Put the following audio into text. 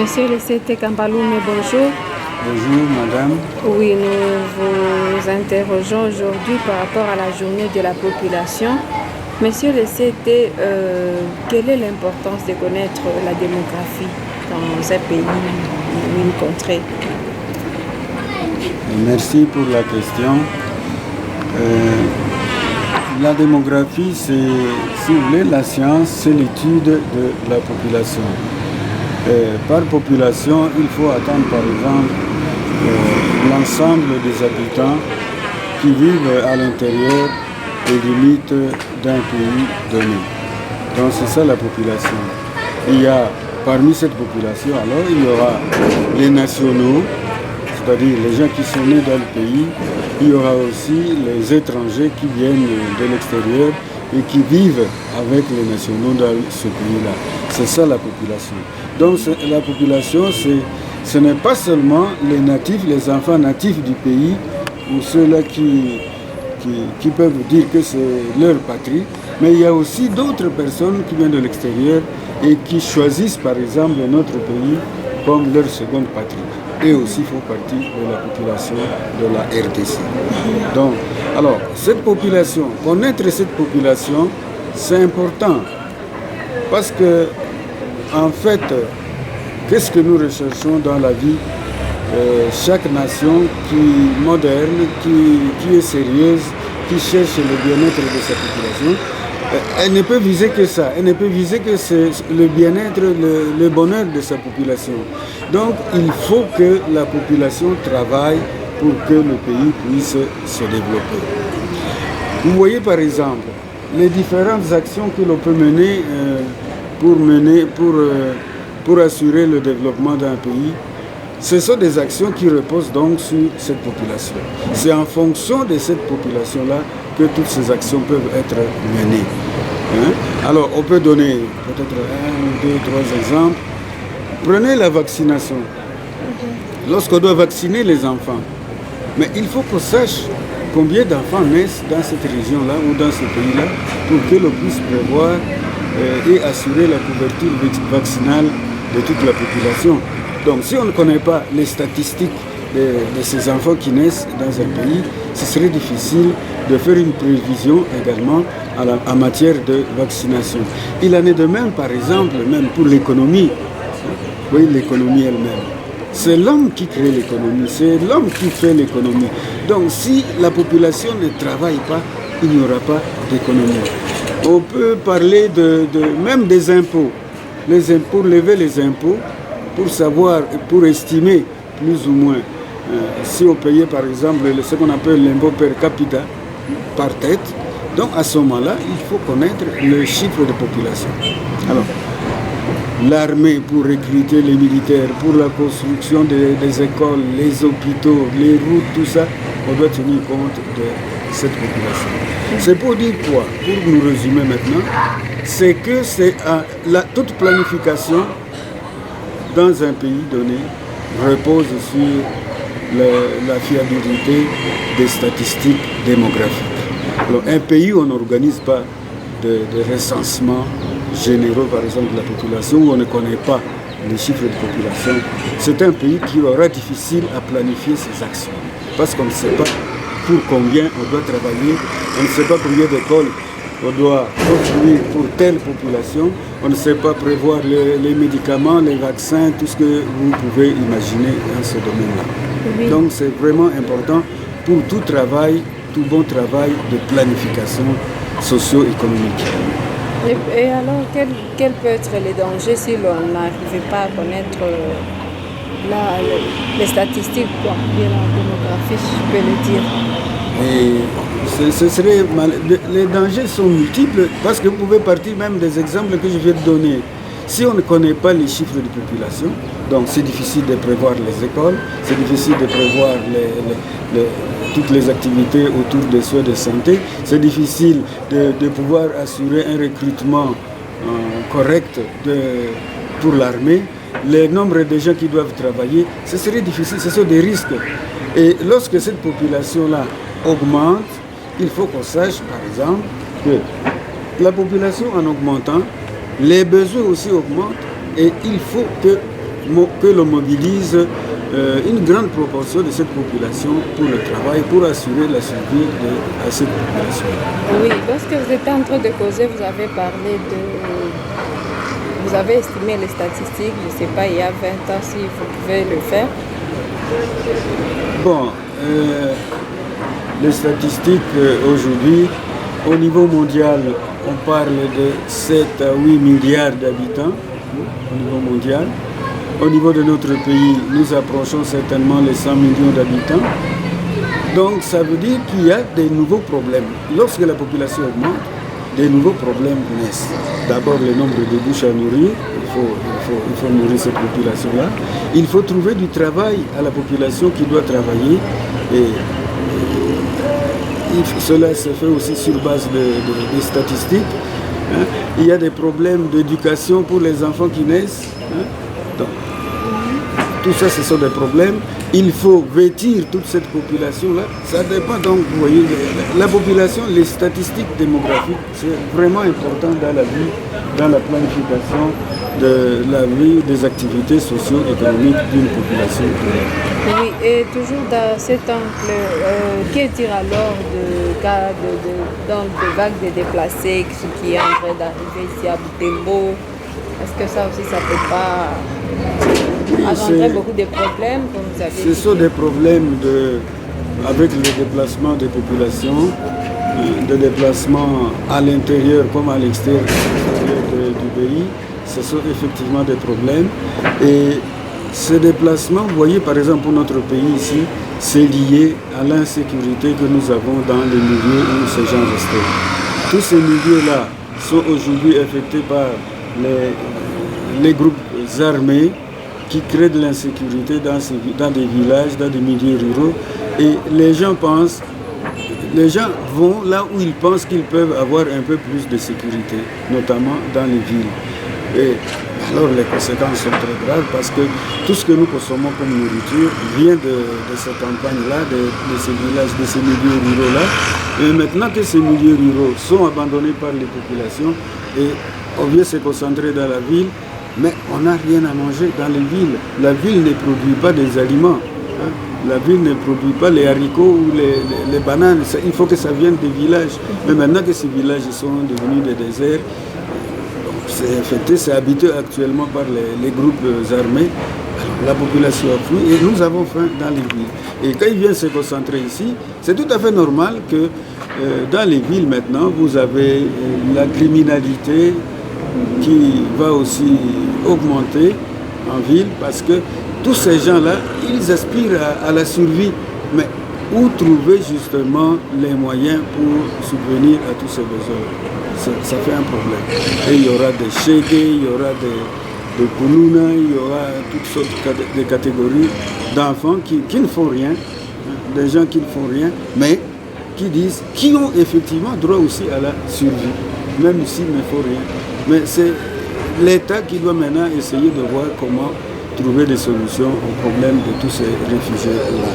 Monsieur le CT Kampaloume, bonjour. Bonjour madame. Oui, nous vous interrogeons aujourd'hui par rapport à la journée de la population. Monsieur le CT, quelle est l'importance de connaître la démographie dans un pays ou une contrée? Merci pour la question. La démographie, c'est, si vous voulez, la science, c'est l'étude de la population. Par population, il faut attendre par exemple l'ensemble des habitants qui vivent à l'intérieur des limites d'un pays donné. Donc c'est ça la population. Il y a parmi cette population, alors il y aura les nationaux, c'est-à-dire les gens qui sont nés dans le pays. Il y aura aussi les étrangers qui viennent de l'extérieur et qui vivent avec les nationaux dans ce pays-là. C'est ça la population. Donc la population, ce n'est pas seulement les natifs, les enfants natifs du pays, ou ceux-là qui peuvent dire que c'est leur patrie, mais il y a aussi d'autres personnes qui viennent de l'extérieur et qui choisissent par exemple notre pays comme leur seconde patrie. Eux aussi font partie de la population de la RDC. Donc, alors, cette population, connaître cette population, c'est important. Parce que, en fait, qu'est-ce que nous recherchons dans la vie? Chaque nation qui est moderne, qui est sérieuse, qui cherche le bien-être de sa population, elle ne peut viser que ça. Elle ne peut viser que le bien-être, le bonheur de sa population. Donc, il faut que la population travaille pour que le pays puisse se développer. Vous voyez par exemple les différentes actions que l'on peut mener pour assurer le développement d'un pays. Ce sont des actions qui reposent donc sur cette population. C'est en fonction de cette population-là que toutes ces actions peuvent être menées. Alors, on peut donner peut-être 1, 2, 3 exemples. Prenez la vaccination. Lorsqu'on doit vacciner les enfants, mais il faut qu'on sache combien d'enfants naissent dans cette région-là ou dans ce pays-là pour que l'on puisse prévoir et assurer la couverture vaccinale de toute la population. Donc, si on ne connaît pas les statistiques de ces enfants qui naissent dans un pays, ce serait difficile de faire une prévision également en matière de vaccination. Il en est de même, par exemple, même pour l'économie. Oui, l'économie elle-même. C'est l'homme qui crée l'économie, c'est l'homme qui fait l'économie. Donc, si la population ne travaille pas, il n'y aura pas d'économie. On peut parler même des impôts. Pour lever les impôts, pour savoir, pour estimer plus ou moins, si on payait par exemple ce qu'on appelle l'impôt per capita, par tête, donc à ce moment-là, il faut connaître le chiffre de population. Alors, l'armée pour recruter les militaires, pour la construction des écoles, les hôpitaux, les routes, tout ça, on doit tenir compte de cette population. C'est pour dire quoi? Pour nous résumer maintenant, c'est que toute planification dans un pays donné repose sur la fiabilité des statistiques démographiques. Alors, un pays où on n'organise pas de recensement généraux, par exemple, de la population, où on ne connaît pas les chiffres de population, c'est un pays qui aura difficile à planifier ses actions. Parce qu'on ne sait pas pour combien on doit travailler, on ne sait pas combien d'écoles on doit construire pour telle population, on ne sait pas prévoir les médicaments, les vaccins, tout ce que vous pouvez imaginer dans ce domaine-là. Oui. Donc c'est vraiment important pour tout travail, tout bon travail de planification socio-économique. Et alors, quels peuvent être les dangers si l'on n'arrive pas à connaître les statistiques, quoi, bien la démographie, je peux le dire? Les dangers sont multiples parce que vous pouvez partir même des exemples que je viens de donner. Si on ne connaît pas les chiffres de population, donc c'est difficile de prévoir les écoles, c'est difficile de prévoir toutes les activités autour des soins de santé, c'est difficile de pouvoir assurer un recrutement correct pour l'armée. Le nombre de gens qui doivent travailler, ce serait difficile, ce sont des risques. Et lorsque cette population-là augmente, il faut qu'on sache, par exemple, que la population en augmentant, les besoins aussi augmentent et il faut que que l'on mobilise une grande proportion de cette population pour le travail, pour assurer la survie à cette population. Oui, lorsque vous étiez en train de causer, vous avez parlé de... Vous avez estimé les statistiques, je ne sais pas, il y a 20 ans, si vous pouvez le faire. Bon, les statistiques aujourd'hui, au niveau mondial, on parle de 7 à 8 milliards d'habitants au niveau mondial. Au niveau de notre pays, nous approchons certainement les 100 millions d'habitants. Donc ça veut dire qu'il y a des nouveaux problèmes. Lorsque la population augmente, des nouveaux problèmes naissent. D'abord, le nombre de bouches à nourrir. Il faut nourrir cette population-là. Il faut trouver du travail à la population qui doit travailler. Et cela se fait aussi sur base de statistiques. Hein. Il y a des problèmes d'éducation pour les enfants qui naissent. Hein. Donc, tout ça, ce sont des problèmes. Il faut vêtir toute cette population-là. Ça dépend donc, vous voyez, la population, les statistiques démographiques, c'est vraiment important dans la vie, dans la planification de la vie, des activités socio-économiques d'une population. Oui, et toujours dans cet angle, qu'est dire alors de cas de vagues de déplacés, ce qui est en train d'arriver ici à Butembo? Est-ce que ça aussi, ça ne peut pas engendrer beaucoup de problèmes, comme vous avez dit? Ce sont des problèmes avec le déplacement des populations, de déplacement à l'intérieur comme à l'extérieur du pays. Ce sont effectivement des problèmes. Et ces déplacements, vous voyez par exemple pour notre pays ici, c'est lié à l'insécurité que nous avons dans les milieux où ces gens restaient. Tous ces milieux-là sont aujourd'hui affectés par les groupes armés qui créent de l'insécurité dans des villages, dans des milieux ruraux. Et les gens vont là où ils pensent qu'ils peuvent avoir un peu plus de sécurité, notamment dans les villes. Et alors les conséquences sont très graves parce que tout ce que nous consommons comme nourriture vient de ces campagnes-là, de ces villages, de ces milieux ruraux-là. Et maintenant que ces milieux ruraux sont abandonnés par les populations et on vient se concentrer dans la ville, mais on n'a rien à manger dans les villes. La ville ne produit pas des aliments. Hein. La ville ne produit pas les haricots ou les bananes. Il faut que ça vienne des villages. Mais maintenant que ces villages sont devenus des déserts, c'est infecté, c'est habité actuellement par les groupes armés. Alors, la population a fui et nous avons faim dans les villes. Et quand ils viennent se concentrer ici, c'est tout à fait normal que dans les villes maintenant, vous avez la criminalité qui va aussi augmenter en ville parce que tous ces gens-là, ils aspirent à la survie. Mais où trouver justement les moyens pour subvenir à tous ces besoins? Ça fait un problème. Et il y aura des chégués, il y aura des koulouna, il y aura toutes sortes de catégories d'enfants qui ne font rien, des gens qui ne font rien, mais qui ont effectivement droit aussi à la survie, même s'ils ne font rien. Mais c'est l'État qui doit maintenant essayer de voir comment trouver des solutions aux problèmes de tous ces réfugiés-là.